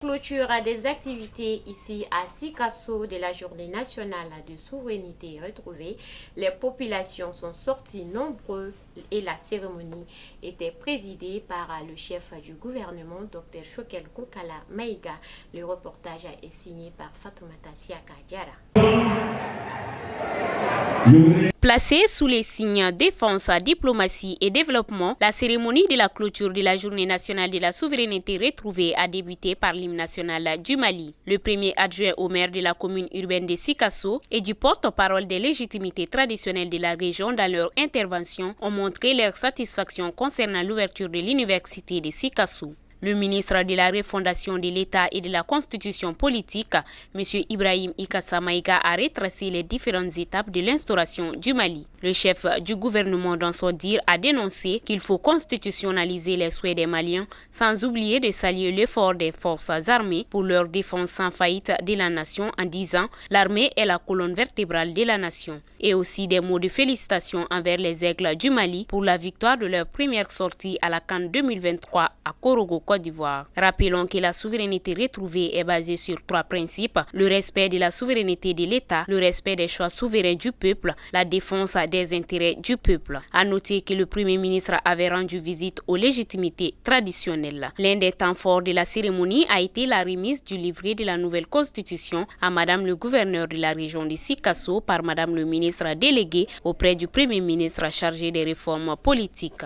Clôture des activités ici à Sikasso de la Journée nationale de souveraineté retrouvée. Les populations sont sorties nombreuses et la cérémonie était présidée par le chef du gouvernement, Dr Choquel Koukala Maïga. Le reportage est signé par Fatoumata Siaka Diara. Placée sous les signes défense, diplomatie et développement, la cérémonie de la clôture de la Journée nationale de la souveraineté retrouvée a débuté par l'hymne national du Mali. Le premier adjoint au maire de la commune urbaine de Sikasso et du porte-parole des légitimités traditionnelles de la région dans leur intervention ont montré leur satisfaction concernant l'ouverture de l'université de Sikasso. Le ministre de la refondation de l'État et de la constitution politique, M. Ibrahim Ikassa Maïga, a retracé les différentes étapes de l'instauration du Mali. Le chef du gouvernement, dans son dire, a dénoncé qu'il faut constitutionnaliser les souhaits des Maliens, sans oublier de saluer l'effort des forces armées pour leur défense sans faillite de la nation en disant « l'armée est la colonne vertébrale de la nation » et aussi des mots de félicitations envers les aigles du Mali pour la victoire de leur première sortie à la CAN 2023 à Korogo, Côte d'Ivoire. Rappelons que la souveraineté retrouvée est basée sur 3 principes: le respect de la souveraineté de l'État, le respect des choix souverains du peuple, la défense des intérêts du peuple. À noter que le Premier ministre avait rendu visite aux légitimités traditionnelles. L'un des temps forts de la cérémonie a été la remise du livret de la nouvelle constitution à Madame le gouverneur de la région de Sikasso par Madame le ministre délégué auprès du Premier ministre chargé des réformes politiques.